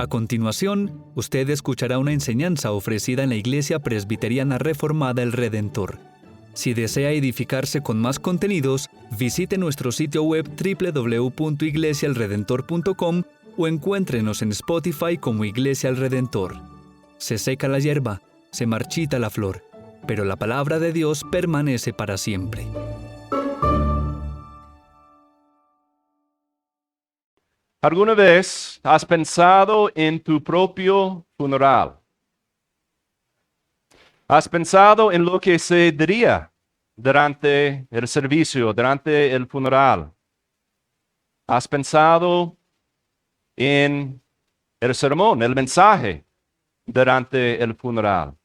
A continuación, usted escuchará una enseñanza ofrecida en la Iglesia Presbiteriana Reformada El Redentor. Si desea edificarse con más contenidos, visite nuestro sitio web www.iglesiaelredentor.com o encuéntrenos en Spotify como Iglesia El Redentor. Se seca la hierba, se marchita la flor, pero la palabra de Dios permanece para siempre. ¿Alguna vez has pensado en tu propio funeral? ¿Has pensado en lo que se diría durante el servicio, durante el funeral? ¿Has pensado en el sermón, el mensaje durante el funeral?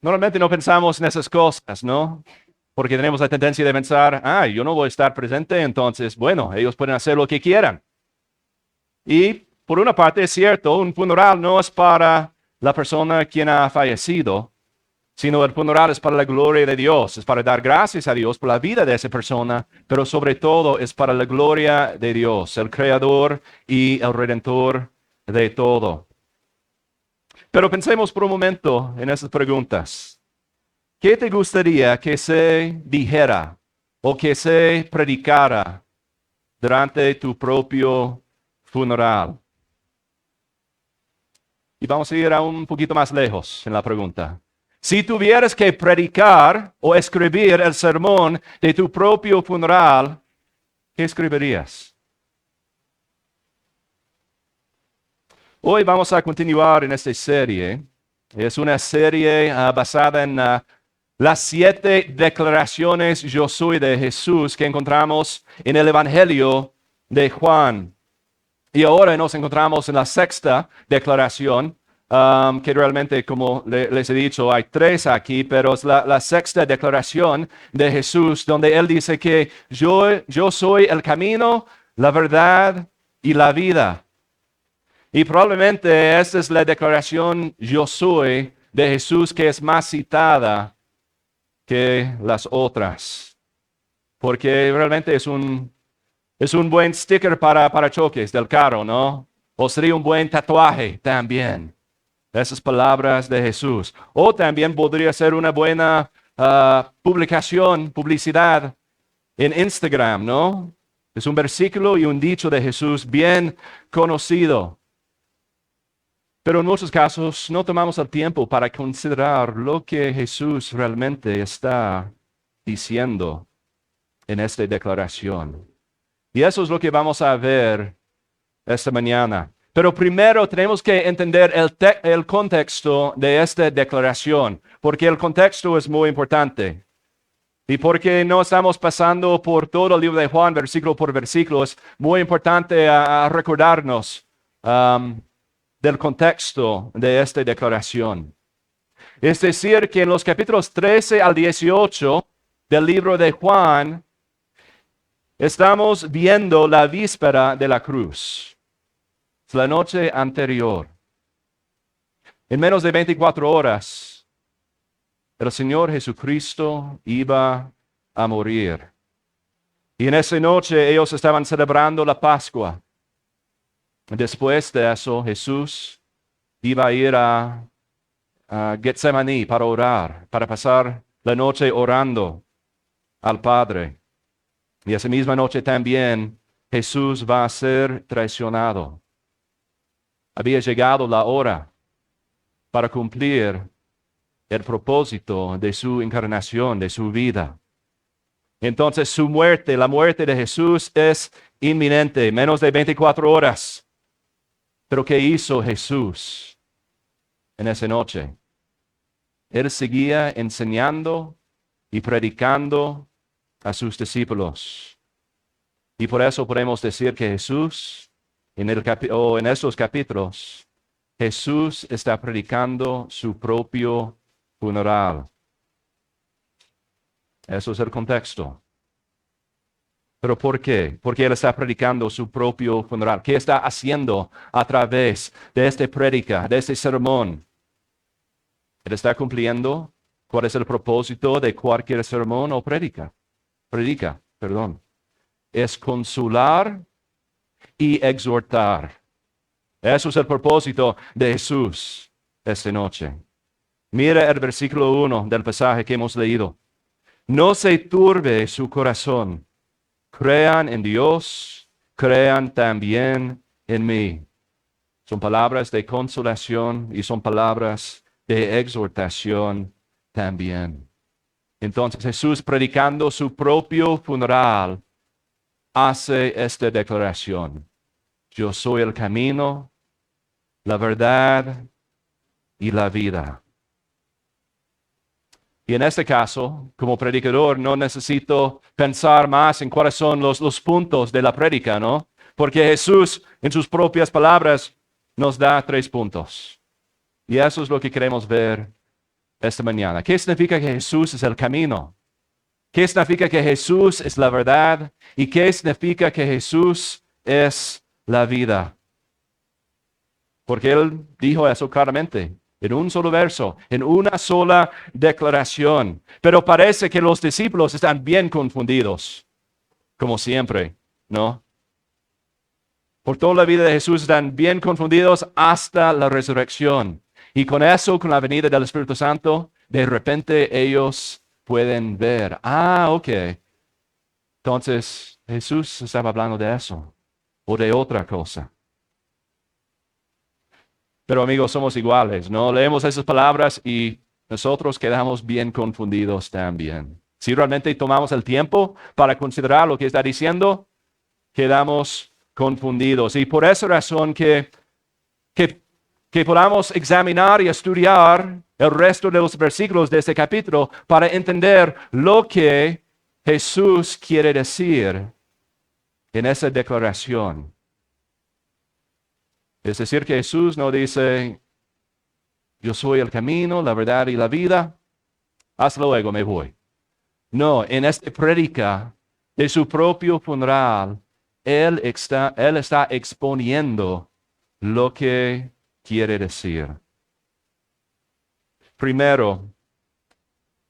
Normalmente no pensamos en esas cosas, ¿no? Porque tenemos la tendencia de pensar, yo no voy a estar presente, entonces, bueno, ellos pueden hacer lo que quieran. Y por una parte es cierto, un funeral no es para la persona quien ha fallecido, sino el funeral es para la gloria de Dios, es para dar gracias a Dios por la vida de esa persona, pero sobre todo es para la gloria de Dios, el Creador y el Redentor de todo. Pero pensemos por un momento en esas preguntas. ¿Qué te gustaría que se dijera o que se predicara durante tu propio funeral? Y vamos a ir a un poquito más lejos en la pregunta. Si tuvieras que predicar o escribir el sermón de tu propio funeral, ¿qué escribirías? Hoy vamos a continuar en esta serie. Es una serie basada en las 7 declaraciones yo soy de Jesús que encontramos en el Evangelio de Juan. Y ahora nos encontramos en la 6ª declaración, que realmente, como les he dicho, hay 3 aquí, pero es la 6ª declaración de Jesús, donde Él dice que yo soy el camino, la verdad y la vida. Y probablemente esta es la declaración yo soy de Jesús que es más citada que las otras. Porque realmente es un buen sticker para choques del carro, ¿no? O sería un buen tatuaje también. Esas palabras de Jesús. O también podría ser una buena publicidad en Instagram, ¿no? Es un versículo y un dicho de Jesús bien conocido. Pero en muchos casos no tomamos el tiempo para considerar lo que Jesús realmente está diciendo en esta declaración. Y eso es lo que vamos a ver esta mañana. Pero primero tenemos que entender el contexto de esta declaración, porque el contexto es muy importante. Y porque no estamos pasando por todo el libro de Juan, versículo por versículo, es muy importante recordarnos del contexto de esta declaración. Es decir, que en los capítulos 13 al 18 del libro de Juan, estamos viendo la víspera de la cruz. Es la noche anterior. En menos de 24 horas, el Señor Jesucristo iba a morir. Y en esa noche ellos estaban celebrando la Pascua. Después de eso, Jesús iba a ir a Getsemaní para orar, para pasar la noche orando al Padre. Y esa misma noche también Jesús va a ser traicionado. Había llegado la hora para cumplir el propósito de su encarnación, de su vida. Entonces su muerte, la muerte de Jesús es inminente, menos de 24 horas. Pero ¿qué hizo Jesús en esa noche? Él seguía enseñando y predicando a sus discípulos. Y por eso podemos decir que Jesús, en estos capítulos, Jesús está predicando su propio funeral. Eso es el contexto. ¿Pero por qué? Porque Él está predicando su propio funeral. ¿Qué está haciendo a través de esta prédica, de este sermón? Él está cumpliendo cuál es el propósito de cualquier sermón o predica. Es consolar y exhortar. Eso es el propósito de Jesús esta noche. Mira el versículo 1 del pasaje que hemos leído. No se turbe su corazón. Crean en Dios, crean también en mí. Son palabras de consolación y son palabras de exhortación también. Entonces Jesús, predicando su propio funeral, hace esta declaración. Yo soy el camino, la verdad y la vida. Y en este caso, como predicador, no necesito pensar más en cuáles son los puntos de la prédica, ¿no? Porque Jesús, en sus propias palabras, nos da 3 puntos. Y eso es lo que queremos ver esta mañana. ¿Qué significa que Jesús es el camino? ¿Qué significa que Jesús es la verdad? ¿Y qué significa que Jesús es la vida? Porque Él dijo eso claramente, en un solo verso, en una sola declaración. Pero parece que los discípulos están bien confundidos, como siempre, ¿no? Por toda la vida de Jesús están bien confundidos hasta la resurrección. Y con eso, con la venida del Espíritu Santo, de repente ellos pueden ver. Ok. Entonces, Jesús estaba hablando de eso o de otra cosa. Pero amigos, somos iguales, ¿no? Leemos esas palabras y nosotros quedamos bien confundidos también. Si realmente tomamos el tiempo para considerar lo que está diciendo, quedamos confundidos. Y por esa razón que podamos examinar y estudiar el resto de los versículos de este capítulo para entender lo que Jesús quiere decir en esa declaración. Es decir, que Jesús no dice, yo soy el camino, la verdad y la vida, hasta luego me voy. No, en esta prédica de su propio funeral, Él está exponiendo lo que quiere decir. Primero,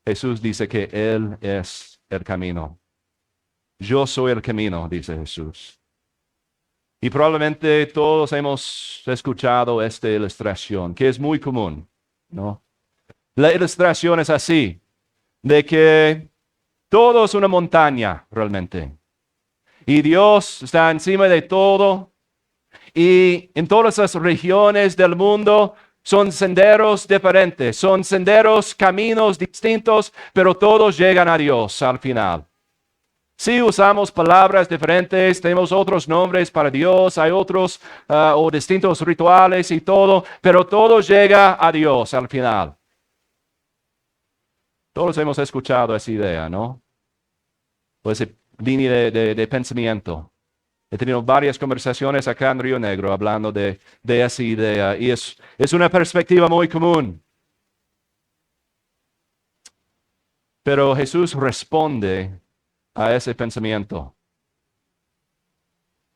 Jesús dice que Él es el camino. Yo soy el camino, dice Jesús. Y probablemente todos hemos escuchado esta ilustración, que es muy común, ¿no? La ilustración es así, de que todo es una montaña realmente. Y Dios está encima de todo. Y en todas las regiones del mundo son senderos diferentes, son senderos, caminos distintos, pero todos llegan a Dios al final. Sí usamos palabras diferentes, tenemos otros nombres para Dios, hay otros o distintos rituales y todo, pero todo llega a Dios al final. Todos hemos escuchado esa idea, ¿no? O esa línea de pensamiento. He tenido varias conversaciones acá en Río Negro hablando de esa idea y es una perspectiva muy común. Pero Jesús responde a ese pensamiento.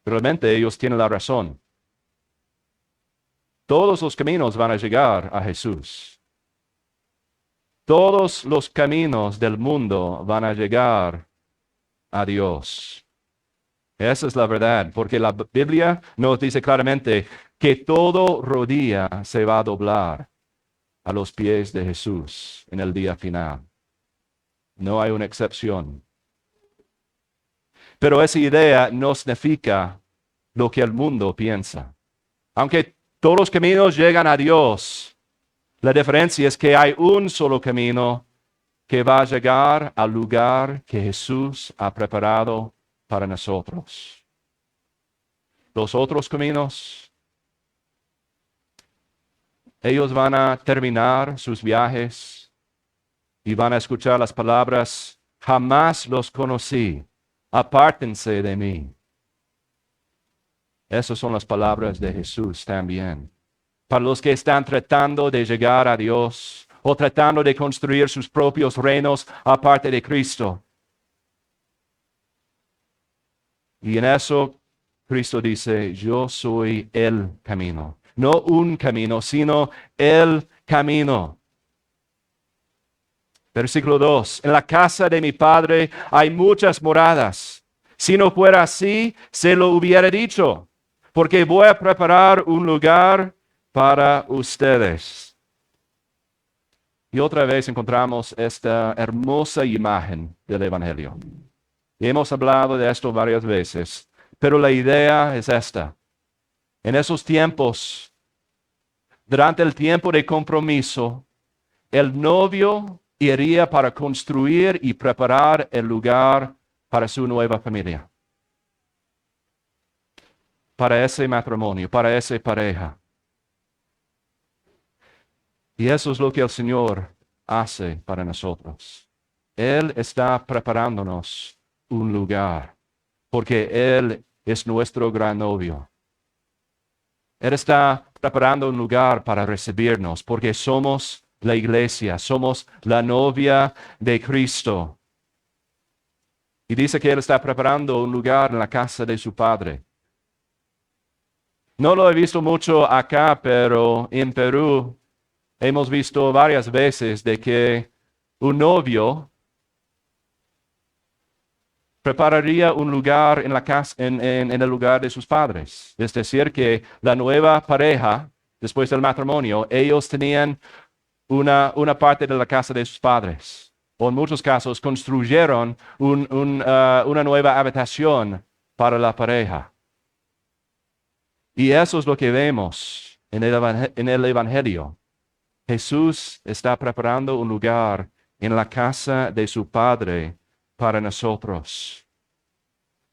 Realmente ellos tienen la razón. Todos los caminos van a llegar a Jesús. Todos los caminos del mundo van a llegar a Dios. Esa es la verdad, porque la Biblia nos dice claramente que todo rodilla se va a doblar a los pies de Jesús en el día final. No hay una excepción. Pero esa idea no significa lo que el mundo piensa. Aunque todos los caminos llegan a Dios, la diferencia es que hay un solo camino que va a llegar al lugar que Jesús ha preparado para nosotros. Los otros caminos, ellos van a terminar sus viajes y van a escuchar las palabras, jamás los conocí, apártense de mí. Esas son las palabras de Jesús también. Para los que están tratando de llegar a Dios o tratando de construir sus propios reinos aparte de Cristo. Y en eso Cristo dice, yo soy el camino. No un camino, sino el camino. Versículo 2. En la casa de mi Padre hay muchas moradas. Si no fuera así, se lo hubiera dicho. porque voy a preparar un lugar para ustedes. Y otra vez encontramos esta hermosa imagen del Evangelio. Y hemos hablado de esto varias veces, pero la idea es esta. En esos tiempos, durante el tiempo de compromiso, el novio iría para construir y preparar el lugar para su nueva familia, para ese matrimonio, para esa pareja. Y eso es lo que el Señor hace para nosotros. Él está preparándonos un lugar, porque Él es nuestro gran novio. Él está preparando un lugar para recibirnos, porque somos la iglesia, somos la novia de Cristo. Y dice que Él está preparando un lugar en la casa de su Padre. No lo he visto mucho acá, pero en Perú hemos visto varias veces de que un novio prepararía un lugar en la casa, en el lugar de sus padres. Es decir, que la nueva pareja, después del matrimonio, ellos tenían una parte de la casa de sus padres. O en muchos casos construyeron una nueva habitación para la pareja. Y eso es lo que vemos en el Evangelio. Jesús está preparando un lugar en la casa de su Padre para nosotros.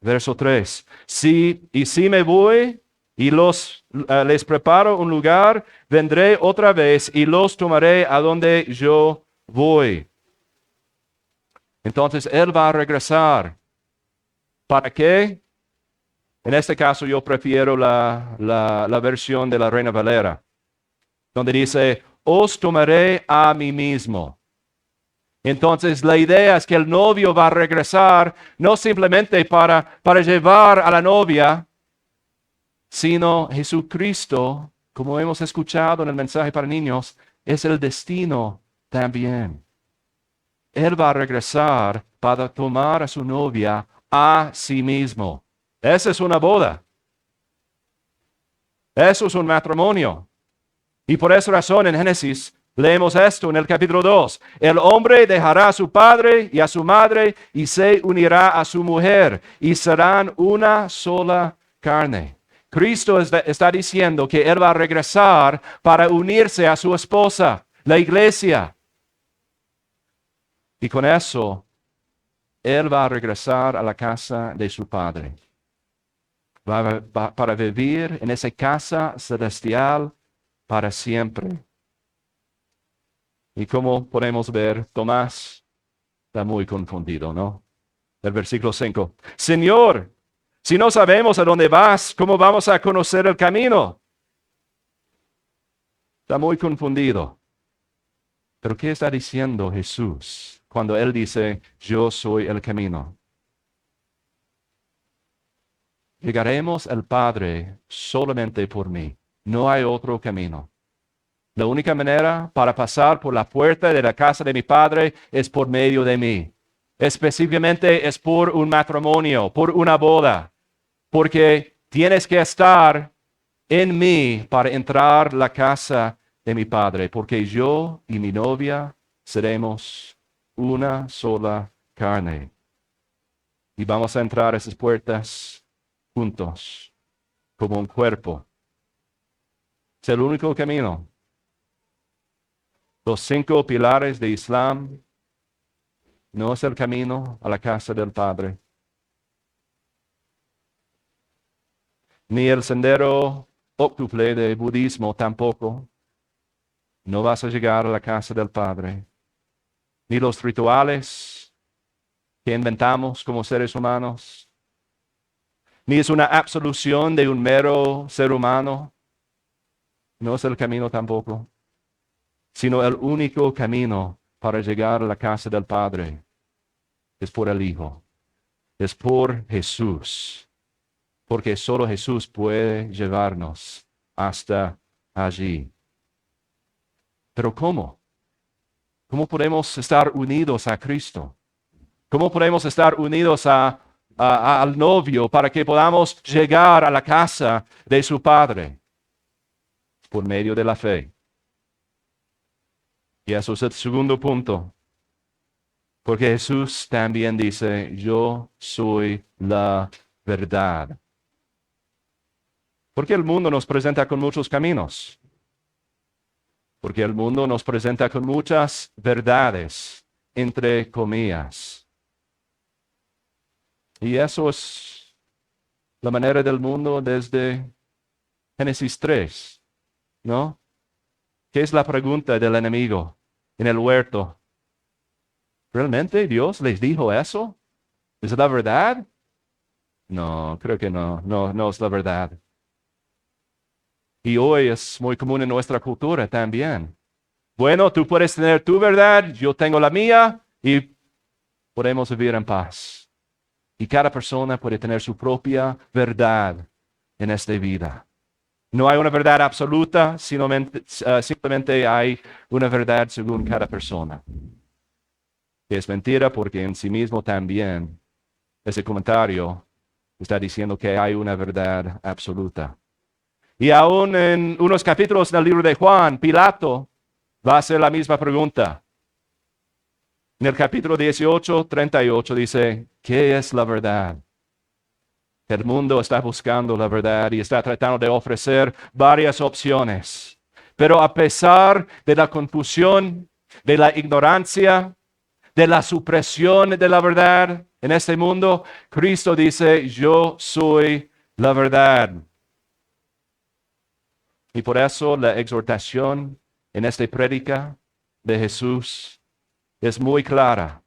Verso 3. Si me voy y les preparo un lugar, vendré otra vez y los tomaré a donde yo voy. Entonces Él va a regresar. ¿Para qué? En este caso yo prefiero la versión de la Reina Valera, donde dice, os tomaré a mí mismo. Entonces la idea es que el novio va a regresar no simplemente para llevar a la novia, sino Jesucristo, como hemos escuchado en el mensaje para niños, es el destino también. Él va a regresar para tomar a su novia a sí mismo. Esa es una boda. Eso es un matrimonio. Y por esa razón en Génesis leemos esto en el capítulo 2. El hombre dejará a su padre y a su madre y se unirá a su mujer y serán una sola carne. Cristo está diciendo que Él va a regresar para unirse a su esposa, la iglesia. Y con eso, Él va a regresar a la casa de su Padre. Para vivir en esa casa celestial para siempre. Y como podemos ver, Tomás está muy confundido, ¿no? El versículo 5. Señor, si no sabemos a dónde vas, ¿cómo vamos a conocer el camino? Está muy confundido. Pero ¿qué está diciendo Jesús cuando Él dice, yo soy el camino? Llegaremos al Padre solamente por mí. No hay otro camino. La única manera para pasar por la puerta de la casa de mi Padre es por medio de mí. Específicamente es por un matrimonio, por una boda. Porque tienes que estar en mí para entrar a la casa de mi Padre. Porque yo y mi novia seremos una sola carne. Y vamos a entrar a esas puertas juntos, como un cuerpo. Es el único camino. Los 5 pilares de Islam no es el camino a la casa del Padre. Ni el sendero óctuple de budismo tampoco. No vas a llegar a la casa del Padre. Ni los rituales que inventamos como seres humanos. Ni es una absolución de un mero ser humano. No es el camino tampoco, sino el único camino para llegar a la casa del Padre es por el Hijo, es por Jesús, porque solo Jesús puede llevarnos hasta allí. Pero ¿cómo? ¿Cómo podemos estar unidos a Cristo? ¿Cómo podemos estar unidos a al novio para que podamos llegar a la casa de su padre por medio de la fe. Y eso es el segundo punto. Porque Jesús también dice, yo soy la verdad. Porque el mundo nos presenta con muchos caminos. Porque el mundo nos presenta con muchas verdades, entre comillas. Y eso es la manera del mundo desde Génesis 3, ¿no? ¿Qué es la pregunta del enemigo en el huerto? ¿Realmente Dios les dijo eso? ¿Es la verdad? No, creo que no es la verdad. Y hoy es muy común en nuestra cultura también. Bueno, tú puedes tener tu verdad, yo tengo la mía y podemos vivir en paz. Y cada persona puede tener su propia verdad en esta vida. No hay una verdad absoluta, simplemente hay una verdad según cada persona. Es mentira porque en sí mismo también ese comentario está diciendo que hay una verdad absoluta. Y aún en unos capítulos del libro de Juan, Pilato va a hacer la misma pregunta. En el capítulo 18, 38 dice, ¿qué es la verdad? El mundo está buscando la verdad y está tratando de ofrecer varias opciones. Pero a pesar de la confusión, de la ignorancia, de la supresión de la verdad en este mundo, Cristo dice, yo soy la verdad. Y por eso la exhortación en esta prédica de Jesús es muy clara.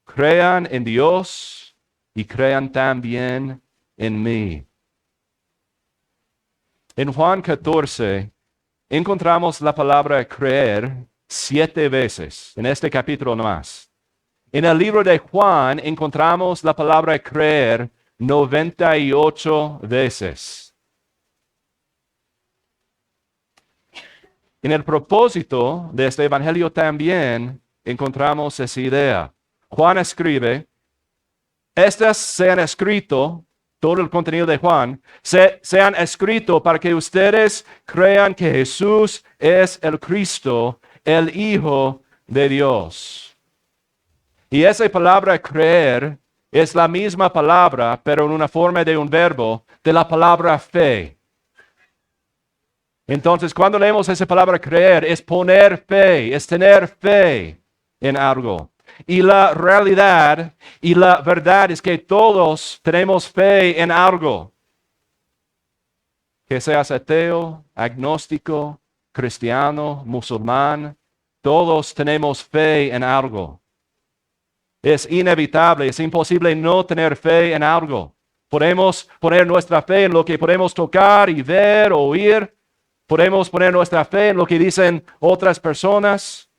Crean en Dios y crean también en mí. En Juan 14 encontramos la palabra creer 7 veces, en este capítulo nomás. En el libro de Juan encontramos la palabra creer 98 veces. En el propósito de este evangelio también encontramos esa idea. Juan escribe, estas se han escrito, todo el contenido de Juan, se han escrito para que ustedes crean que Jesús es el Cristo, el Hijo de Dios. Y esa palabra creer es la misma palabra, pero en una forma de un verbo, de la palabra fe. Entonces, cuando leemos esa palabra creer, es poner fe, es tener fe en algo. Y la realidad y la verdad es que todos tenemos fe en algo. Que seas ateo, agnóstico, cristiano, musulmán, todos tenemos fe en algo. Es inevitable, es imposible no tener fe en algo. Podemos poner nuestra fe en lo que podemos tocar y ver, oír. Podemos poner nuestra fe en lo que dicen otras personas,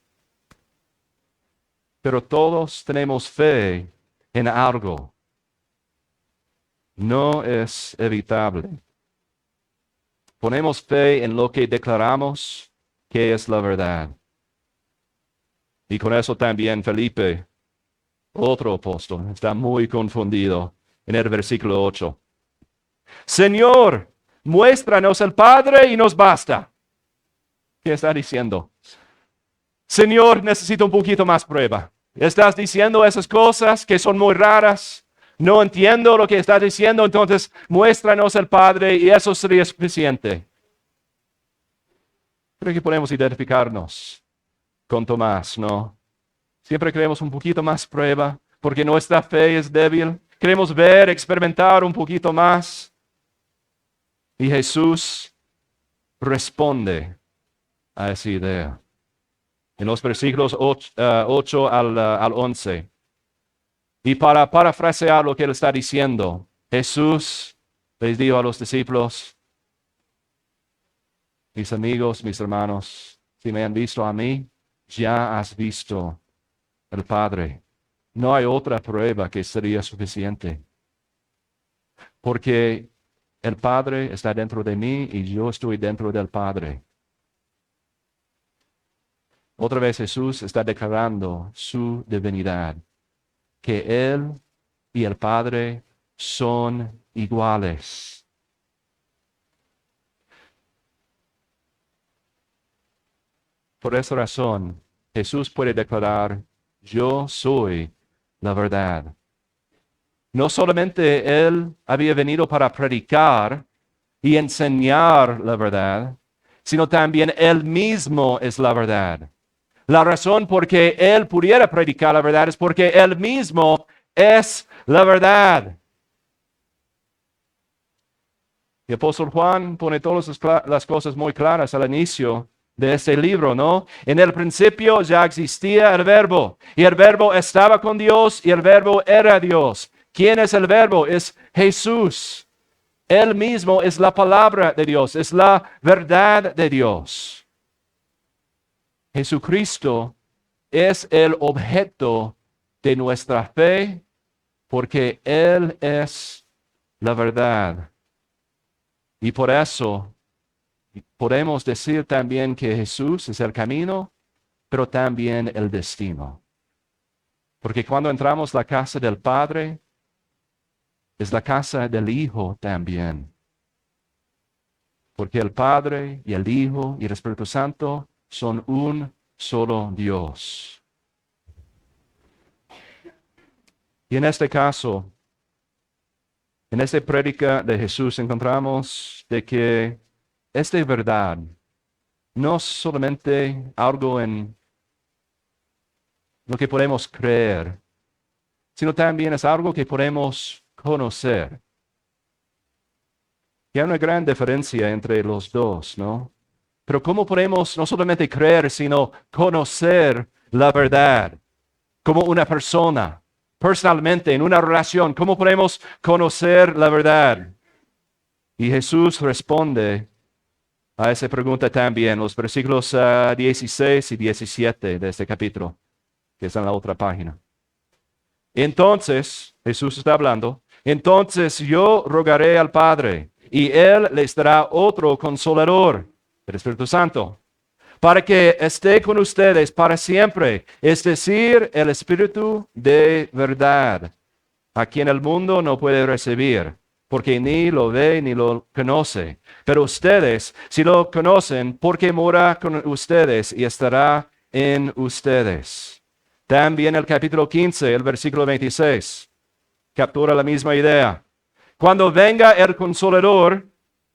pero todos tenemos fe en algo. No es evitable. Ponemos fe en lo que declaramos que es la verdad. Y con eso también Felipe, otro apóstol, está muy confundido en el versículo 8. Señor, muéstranos el Padre y nos basta. ¿Qué está diciendo? Señor, necesito un poquito más prueba. Estás diciendo esas cosas que son muy raras. No entiendo lo que estás diciendo, entonces muéstranos el Padre y eso sería suficiente. Creo que podemos identificarnos con Tomás, ¿no? Siempre queremos un poquito más prueba porque nuestra fe es débil. Queremos ver, experimentar un poquito más. Y Jesús responde a esa idea. En los versículos 8 al 11. Y para parafrasear lo que él está diciendo, Jesús les dijo a los discípulos, mis amigos, mis hermanos, si me han visto a mí, ya has visto al Padre. No hay otra prueba que sería suficiente. Porque el Padre está dentro de mí y yo estoy dentro del Padre. Otra vez Jesús está declarando su divinidad, que Él y el Padre son iguales. Por esa razón, Jesús puede declarar, yo soy la verdad. No solamente Él había venido para predicar y enseñar la verdad, sino también Él mismo es la verdad. La razón por que Él pudiera predicar la verdad es porque Él mismo es la verdad. El apóstol Juan pone todas las cosas muy claras al inicio de este libro, ¿no? En el principio ya existía el Verbo, y el Verbo estaba con Dios, y el Verbo era Dios. ¿Quién es el Verbo? Es Jesús. Él mismo es la palabra de Dios, es la verdad de Dios. Jesucristo es el objeto de nuestra fe porque Él es la verdad. Y por eso podemos decir también que Jesús es el camino, pero también el destino. Porque cuando entramos a la casa del Padre, es la casa del Hijo también. Porque el Padre y el Hijo y el Espíritu Santo son un solo Dios. Y en este caso, en esta prédica de Jesús encontramos de que esta verdad no es solamente algo en lo que podemos creer, sino también es algo que podemos conocer. Y hay una gran diferencia entre los dos, ¿no? Pero ¿cómo podemos no solamente creer, sino conocer la verdad como una persona, personalmente, en una relación? ¿Cómo podemos conocer la verdad? Y Jesús responde a esa pregunta también, los versículos 16 y 17 de este capítulo, que está en la otra página. Entonces, Jesús está hablando, entonces yo rogaré al Padre, y Él les dará otro consolador, el Espíritu Santo, para que esté con ustedes para siempre, es decir, el Espíritu de verdad, a quien el mundo no puede recibir, porque ni lo ve ni lo conoce. Pero ustedes, si lo conocen, porque mora con ustedes y estará en ustedes. También el capítulo 15, el versículo 26, captura la misma idea. Cuando venga el Consolador,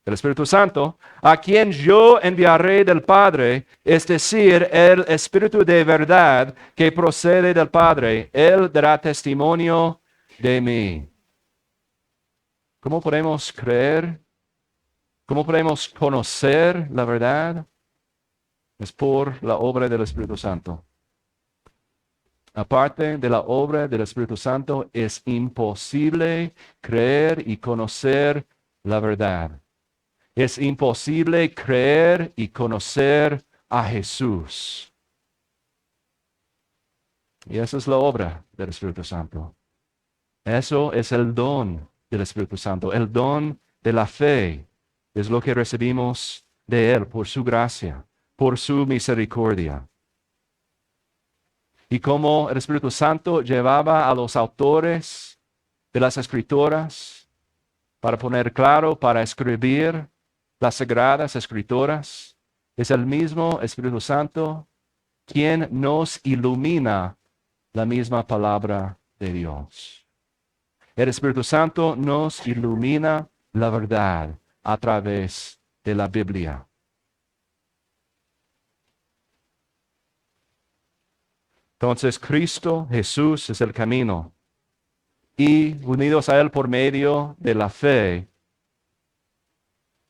el Espíritu Santo, a quien yo enviaré del Padre, es decir, el Espíritu de verdad que procede del Padre, Él dará testimonio de mí. ¿Cómo podemos creer? ¿Cómo podemos conocer la verdad? Es por la obra del Espíritu Santo. Aparte de la obra del Espíritu Santo, es imposible creer y conocer la verdad. Es imposible creer y conocer a Jesús. Y esa es la obra del Espíritu Santo. Eso es el don del Espíritu Santo. El don de la fe es lo que recibimos de Él por su gracia, por su misericordia. Y como el Espíritu Santo llevaba a los autores de las Escrituras para poner claro, para escribir las Sagradas Escrituras, es el mismo Espíritu Santo quien nos ilumina la misma palabra de Dios. El Espíritu Santo nos ilumina la verdad a través de la Biblia. Entonces, Cristo Jesús es el camino. Y unidos a Él por medio de la fe,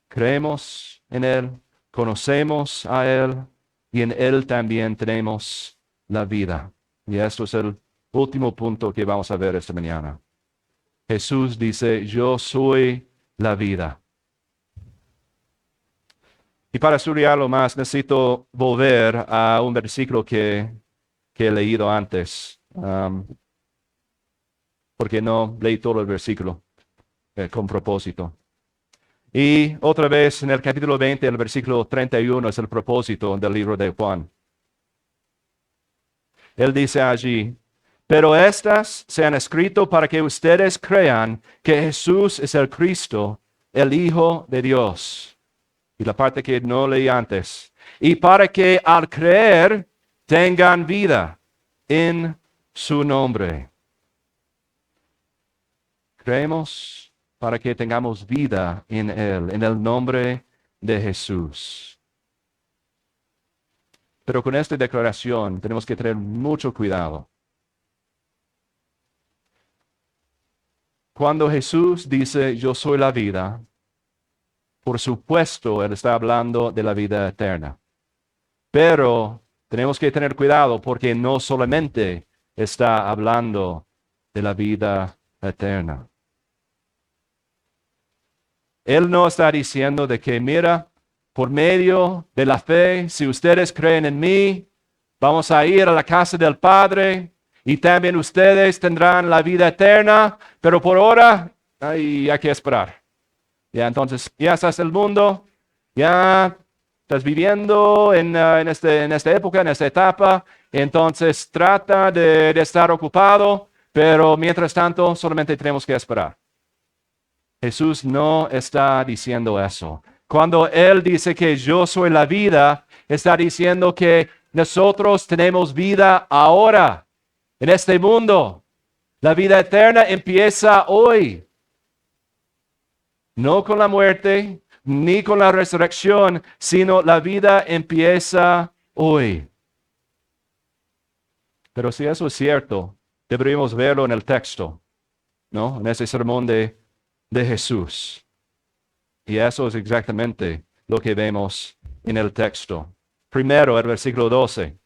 creemos en Él, conocemos a Él y en Él también tenemos la vida. Y esto es el último punto que vamos a ver esta mañana. Jesús dice, yo soy la vida. Y para estudiarlo más necesito volver a un versículo que he leído antes, porque no leí todo el versículo con propósito. Y otra vez en el capítulo 20, el versículo 31 es el propósito del libro de Juan. Él dice allí, Pero estas se han escrito para que ustedes crean que Jesús es el Cristo, el Hijo de Dios. Y la parte que no leí antes. Y para que al creer tengan vida en su nombre. Creemos para que tengamos vida en Él, en el nombre de Jesús. Pero con esta declaración tenemos que tener mucho cuidado. Cuando Jesús dice, yo soy la vida, por supuesto, Él está hablando de la vida eterna. Pero tenemos que tener cuidado porque no solamente está hablando de la vida eterna. Él no está diciendo de que, mira, por medio de la fe, si ustedes creen en mí, vamos a ir a la casa del Padre y también ustedes tendrán la vida eterna, pero por ahora hay que esperar. Ya entonces, ya estás en el mundo, ya estás viviendo en esta época, en esta etapa, entonces trata de estar ocupado, pero mientras tanto solamente tenemos que esperar. Jesús no está diciendo eso. Cuando Él dice que yo soy la vida, está diciendo que nosotros tenemos vida ahora, en este mundo. La vida eterna empieza hoy. No con la muerte, ni con la resurrección, sino la vida empieza hoy. Pero si eso es cierto, deberíamos verlo en el texto, ¿no? En ese sermón de Jesús. Y eso es exactamente lo que vemos en el texto. Primero, el versículo 12.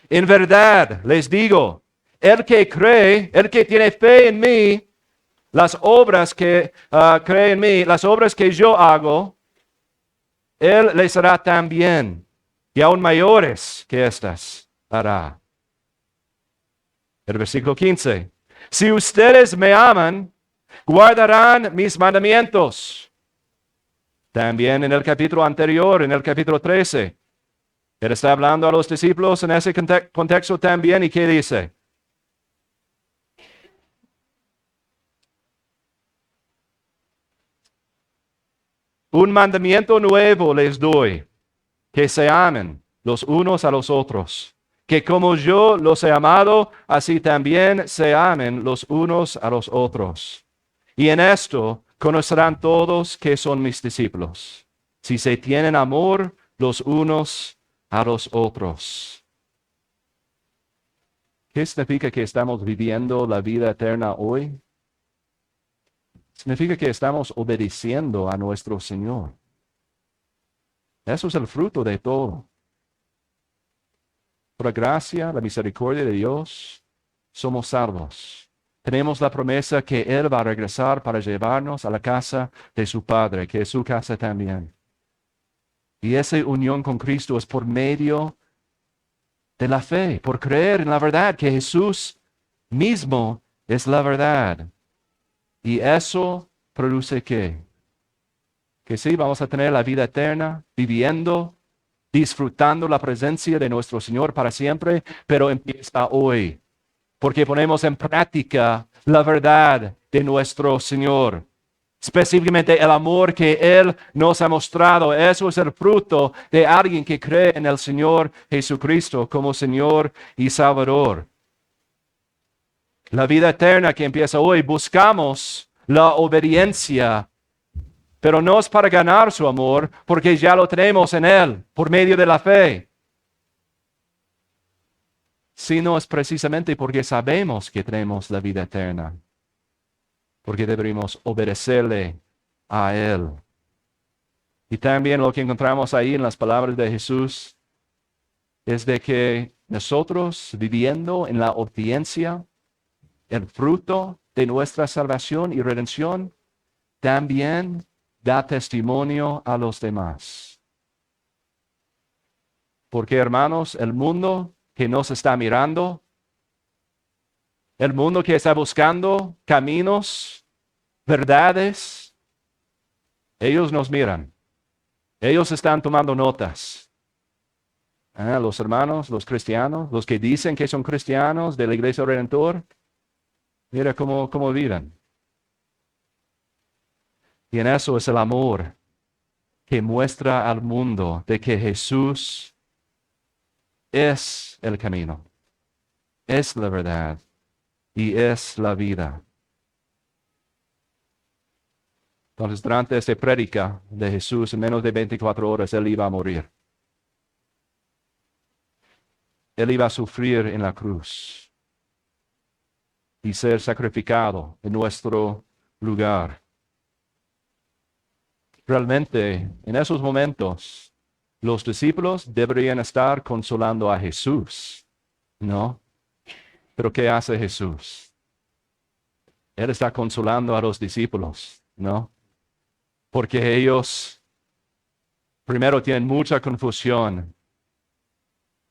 En verdad les digo, el que cree, el que tiene fe en mí, las obras que cree en mí, las obras que yo hago, Él les hará también, y aún mayores que estas hará. El versículo 15. Si ustedes me aman, guardarán mis mandamientos. También en el capítulo anterior, en el capítulo 13, Él está hablando a los discípulos en ese contexto también, ¿y qué dice? Un mandamiento nuevo les doy, que se amen los unos a los otros, que como yo los he amado, así también se amen los unos a los otros. Y en esto conocerán todos que son mis discípulos, si se tienen amor los unos a los otros. ¿Qué significa que estamos viviendo la vida eterna hoy? Significa que estamos obedeciendo a nuestro Señor. Eso es el fruto de todo. Por la gracia, la misericordia de Dios, somos salvos. Tenemos la promesa que Él va a regresar para llevarnos a la casa de su Padre, que es su casa también. Y esa unión con Cristo es por medio de la fe, por creer en la verdad, que Jesús mismo es la verdad. Y eso produce ¿qué? Que sí, vamos a tener la vida eterna, viviendo, disfrutando la presencia de nuestro Señor para siempre, pero empieza hoy, porque ponemos en práctica la verdad de nuestro Señor. Específicamente el amor que Él nos ha mostrado. Eso es el fruto de alguien que cree en el Señor Jesucristo como Señor y Salvador. La vida eterna que empieza hoy, buscamos la obediencia, pero no es para ganar su amor, porque ya lo tenemos en Él, por medio de la fe. Sino es precisamente porque sabemos que tenemos la vida eterna, porque deberíamos obedecerle a Él. Y también lo que encontramos ahí en las palabras de Jesús es de que nosotros viviendo en la obediencia, el fruto de nuestra salvación y redención, también da testimonio a los demás. Porque, hermanos, el mundo que nos está mirando, el mundo que está buscando caminos, verdades, ellos nos miran. Ellos están tomando notas. Los hermanos, los cristianos, los que dicen que son cristianos de la Iglesia Redentor, mira cómo viven. Y en eso es el amor que muestra al mundo de que Jesús es el camino, es la verdad y es la vida. Entonces, durante esta prédica de Jesús, en menos de 24 horas, Él iba a morir. Él iba a sufrir en la cruz y ser sacrificado en nuestro lugar. Realmente, en esos momentos, los discípulos deberían estar consolando a Jesús, ¿no? Pero ¿qué hace Jesús? Él está consolando a los discípulos, ¿no? Porque ellos, primero, tienen mucha confusión,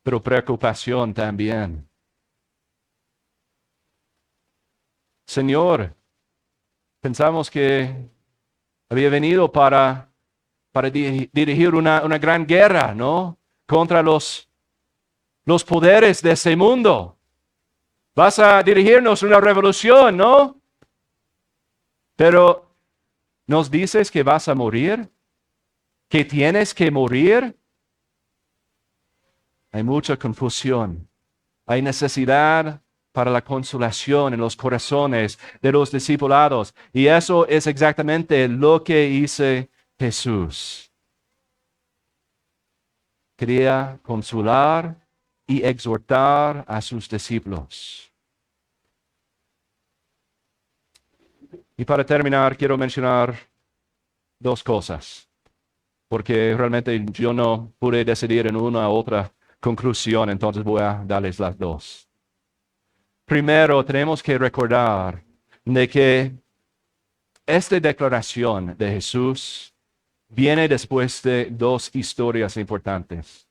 pero preocupación también. Señor, pensamos que había venido para dirigir una gran guerra, ¿no? Contra los poderes de ese mundo. Vas a dirigirnos una revolución, ¿no? Pero ¿nos dices que vas a morir? ¿Que tienes que morir? Hay mucha confusión. Hay necesidad para la consolación en los corazones de los discipulados. Y eso es exactamente lo que hizo Jesús. Quería consolar y exhortar a sus discípulos. Y para terminar, quiero mencionar dos cosas, porque realmente yo no pude decidir en una u otra conclusión, entonces voy a darles las dos. Primero, tenemos que recordar de que esta declaración de Jesús viene después de dos historias importantes.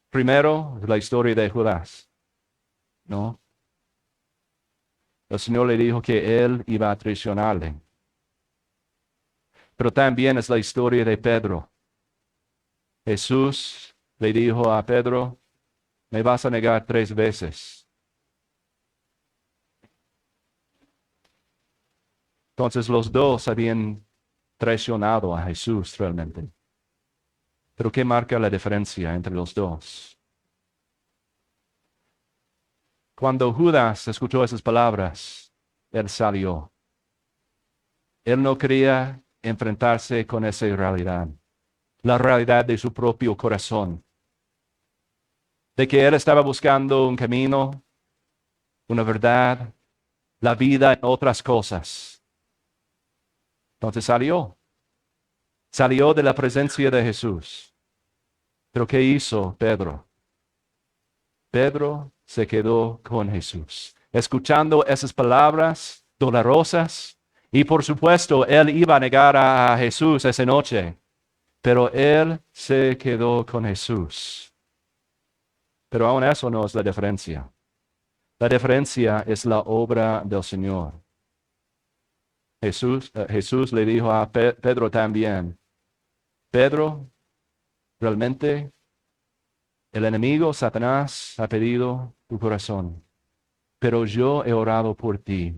Primero, la historia de Judas, ¿no? El Señor le dijo que Él iba a traicionarle. Pero también es la historia de Pedro. Jesús le dijo a Pedro, me vas a negar 3 veces. Entonces los dos habían traicionado a Jesús realmente. Pero ¿qué marca la diferencia entre los dos? Cuando Judas escuchó esas palabras, él salió. Él no quería enfrentarse con esa realidad, la realidad de su propio corazón, de que él estaba buscando un camino, una verdad, la vida en otras cosas. Entonces salió de la presencia de Jesús. Pero ¿qué hizo Pedro? Pedro se quedó con Jesús, escuchando esas palabras dolorosas. Y por supuesto, él iba a negar a Jesús esa noche, pero él se quedó con Jesús. Pero aún eso no es la diferencia. La diferencia es la obra del Señor. Jesús le dijo a Pedro también, Pedro, realmente el enemigo, Satanás, ha pedido tu corazón, pero yo he orado por ti,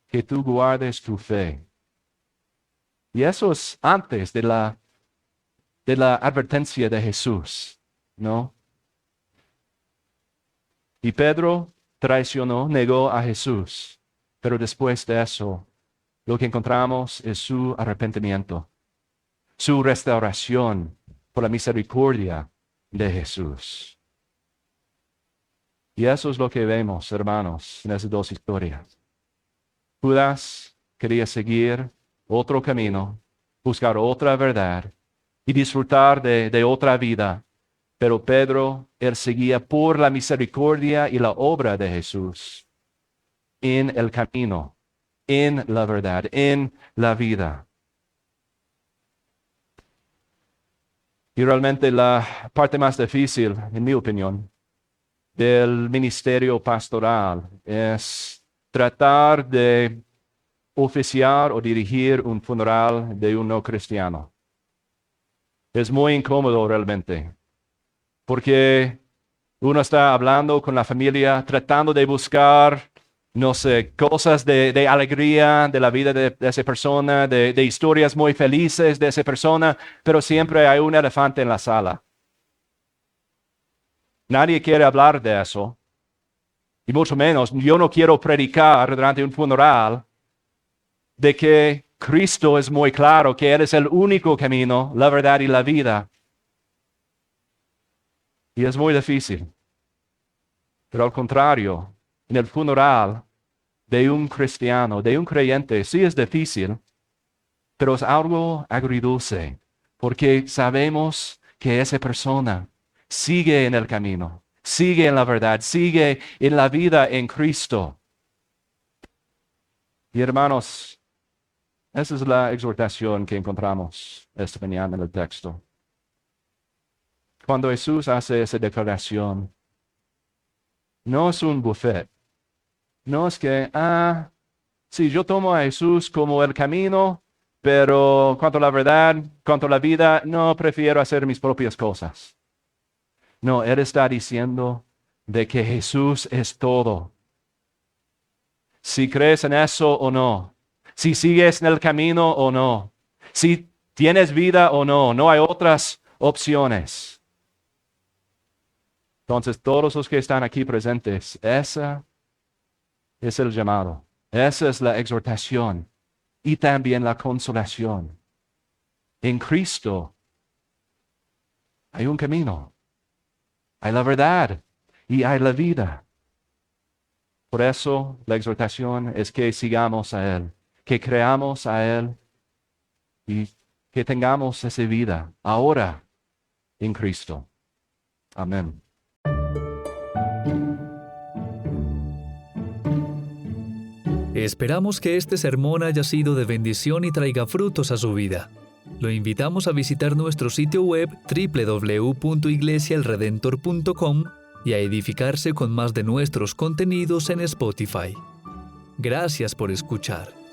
que tú guardes tu fe. Y eso es antes de la advertencia de Jesús, ¿no? Y Pedro traicionó, negó a Jesús, pero después de eso, lo que encontramos es su arrepentimiento, su restauración por la misericordia de Jesús. Y eso es lo que vemos, hermanos, en esas dos historias. Judas quería seguir otro camino, buscar otra verdad y disfrutar de otra vida. Pero Pedro, él seguía por la misericordia y la obra de Jesús en el camino, en la verdad, en la vida. Y realmente la parte más difícil, en mi opinión, del ministerio pastoral es tratar de oficiar o dirigir un funeral de un no cristiano. Es muy incómodo realmente. porque uno está hablando con la familia, tratando de buscar, no sé, cosas de alegría de la vida de esa persona, de historias muy felices de esa persona, pero siempre hay un elefante en la sala. Nadie quiere hablar de eso. Y mucho menos, yo no quiero predicar durante un funeral de que Cristo es muy claro, que Él es el único camino, la verdad y la vida. Y es muy difícil. Pero al contrario, en el funeral de un cristiano, de un creyente, sí es difícil, pero es algo agridulce, porque sabemos que esa persona sigue en el camino, sigue en la verdad, sigue en la vida en Cristo. Y hermanos, esa es la exhortación que encontramos esta mañana en el texto. Cuando Jesús hace esa declaración, no es un buffet. No es que, sí, yo tomo a Jesús como el camino, pero cuanto a la verdad, cuanto a la vida, no, prefiero hacer mis propias cosas. No, Él está diciendo de que Jesús es todo. Si crees en eso o no, si sigues en el camino o no, si tienes vida o no, no hay otras opciones. Entonces, todos los que están aquí presentes, esa es el llamado, esa es la exhortación y también la consolación. En Cristo hay un camino, hay la verdad y hay la vida. Por eso la exhortación es que sigamos a Él, que creamos a Él y que tengamos esa vida ahora en Cristo. Amén. Esperamos que este sermón haya sido de bendición y traiga frutos a su vida. Lo invitamos a visitar nuestro sitio web www.iglesiaelredentor.com y a edificarse con más de nuestros contenidos en Spotify. Gracias por escuchar.